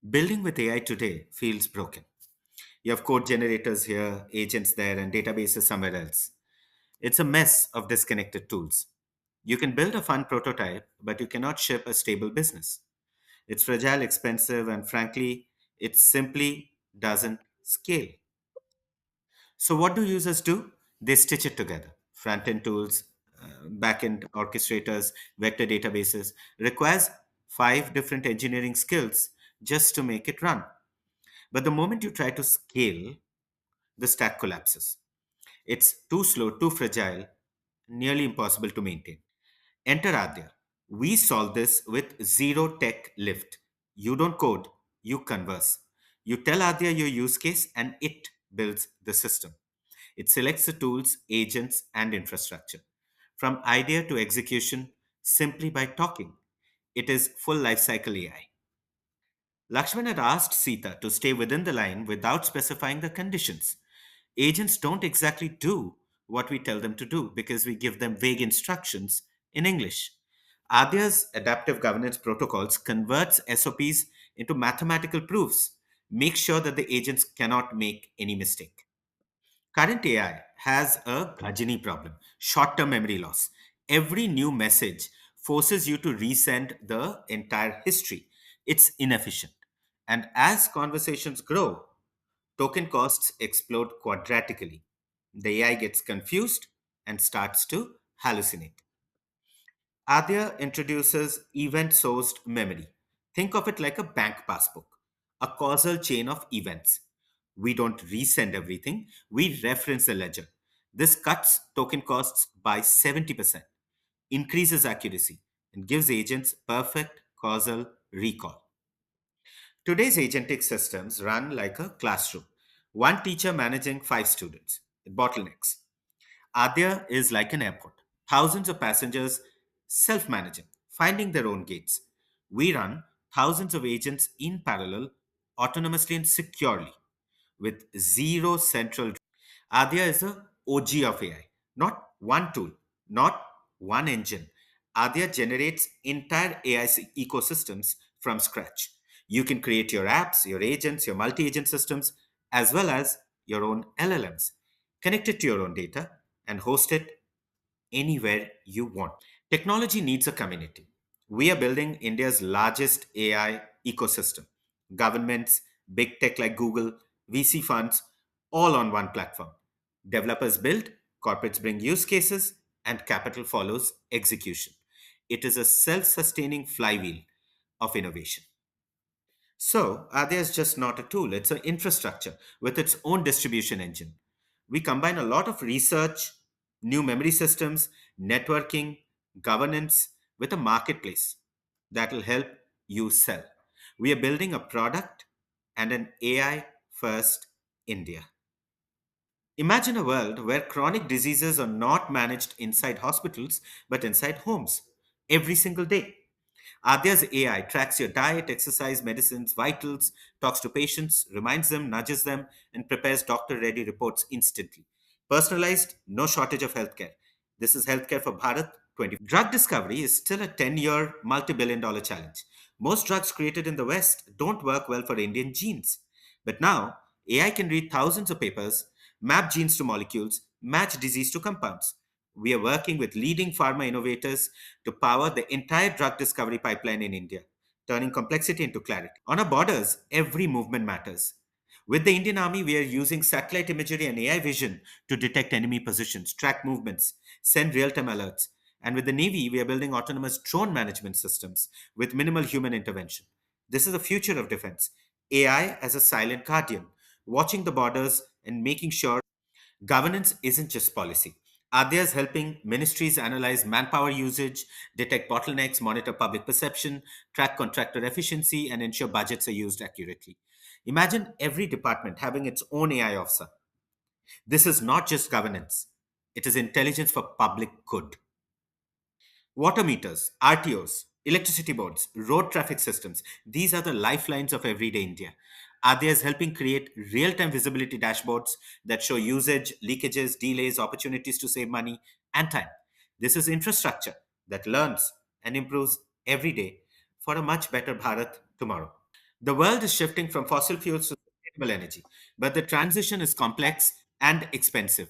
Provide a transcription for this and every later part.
Building with AI today feels broken. You have code generators here, agents there, and databases somewhere else. It's a mess of disconnected tools. You can build a fun prototype, but you cannot ship a stable business. It's fragile, expensive, and frankly, it simply doesn't scale. So, what do users do? They stitch it together. Front end tools, back end orchestrators, vector databases requires five different engineering skills just to make it run. But the moment you try to scale, the stack collapses. It's too slow, too fragile, nearly impossible to maintain. Enter Adya. We solve this with zero tech lift. You don't code, you converse. You tell Adya your use case, and it builds the system. It selects the tools, agents, and infrastructure. From idea to execution, simply by talking. It is full lifecycle AI. Lakshman had asked Sita to stay within the line without specifying the conditions. Agents don't exactly do what we tell them to do because we give them vague instructions in English. Adya's adaptive governance protocols converts SOPs into mathematical proofs, make sure that the agents cannot make any mistake. Current AI has a Gajini problem, short term memory loss. Every new message forces you to resend the entire history. It's inefficient. And as conversations grow, token costs explode quadratically. The AI gets confused and starts to hallucinate. Adya introduces event sourced memory. Think of it like a bank passbook, a causal chain of events. We don't resend everything, we reference the ledger. This cuts token costs by 70%, increases accuracy, and gives agents perfect causal recall. Today's agentic systems run like a classroom. One teacher managing five students. It bottlenecks. Adya is like an airport. Thousands of passengers self managing, finding their own gates. We run thousands of agents in parallel, autonomously and securely, with zero central. Adya is a OG of AI, not one tool, not one engine. Adya generates entire AI ecosystems from scratch. You can create your apps, your agents, your multi agent systems, as well as your own LLMs. Connect it to your own data and host it anywhere you want. Technology needs a community. We are building India's largest AI ecosystem. Governments, big tech like Google, VC funds, all on one platform. Developers build, corporates bring use cases, and capital follows execution. It is a self sustaining flywheel of innovation. So, Adya is just not a tool, it's an infrastructure with its own distribution engine. We combine a lot of research, new memory systems, networking, governance with a marketplace that will help you sell. We are building a product and an AI first India. Imagine a world where chronic diseases are not managed inside hospitals but inside homes every single day. Adya's AI tracks your diet, exercise, medicines, vitals, talks to patients, reminds them, nudges them, and prepares doctor ready reports instantly. Personalized, no shortage of healthcare. This is healthcare for Bharat 20. Drug discovery is still a 10-year, multi billion dollar challenge. Most drugs created in the West don't work well for Indian genes. But now, AI can read thousands of papers, map genes to molecules, match disease to compounds. We are working with leading pharma innovators to power the entire drug discovery pipeline in India, turning complexity into clarity. On our borders, every movement matters. With the Indian Army, we are using satellite imagery and AI vision to detect enemy positions, track movements, send real time alerts. And with the Navy, we are building autonomous drone management systems with minimal human intervention. This is the future of defense. AI as a silent guardian, watching the borders and making sure governance isn't just policy. Adya is helping ministries analyze manpower usage, detect bottlenecks, monitor public perception, track contractor efficiency, and ensure budgets are used accurately. Imagine every department having its own AI officer. This is not just governance, it is intelligence for public good. Water meters, RTOs, electricity boards, road traffic systems, these are the lifelines of everyday India. Adya is helping create real time visibility dashboards that show usage, leakages, delays, opportunities to save money and time. This is infrastructure that learns and improves every day for a much better Bharat tomorrow. The world is shifting from fossil fuels to sustainable energy, but the transition is complex and expensive.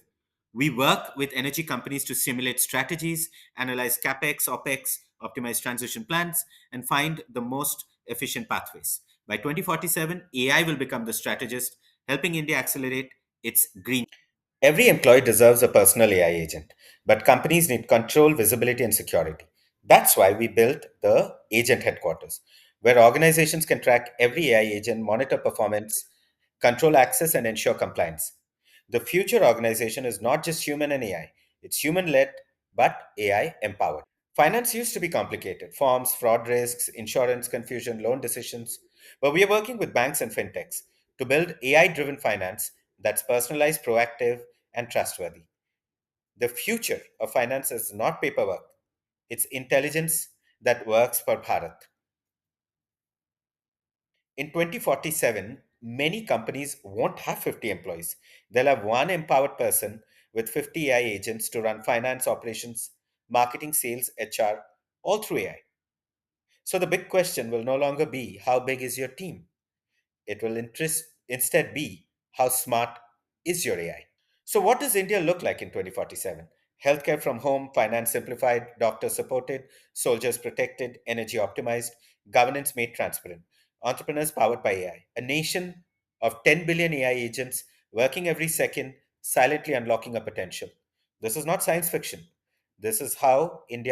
We work with energy companies to simulate strategies, analyze capex, opex, optimize transition plans, and find the most efficient pathways. By 2047, AI will become the strategist, helping India accelerate its green. Every employee deserves a personal AI agent, but companies need control, visibility, and security. That's why we built the agent headquarters, where organizations can track every AI agent, monitor performance, control access, and ensure compliance. The future organization is not just human and AI, it's human led but AI empowered. Finance used to be complicated forms, fraud risks, insurance confusion, loan decisions. But we are working with banks and fintechs to build AI driven finance that's personalized, proactive, and trustworthy. The future of finance is not paperwork, it's intelligence that works for Bharat. In 2047, many companies won't have 50 employees. They'll have one empowered person with 50 AI agents to run finance operations, marketing, sales, HR, all through AI. So the big question will no longer be how big is your team? It will instead be how smart is your AI? So, what does India look like in 2047? Healthcare from home, finance simplified, doctors supported, soldiers protected, energy optimized, governance made transparent, entrepreneurs powered by AI. A nation of 10 billion AI agents working every second, silently unlocking a potential. This is not science fiction. This is how India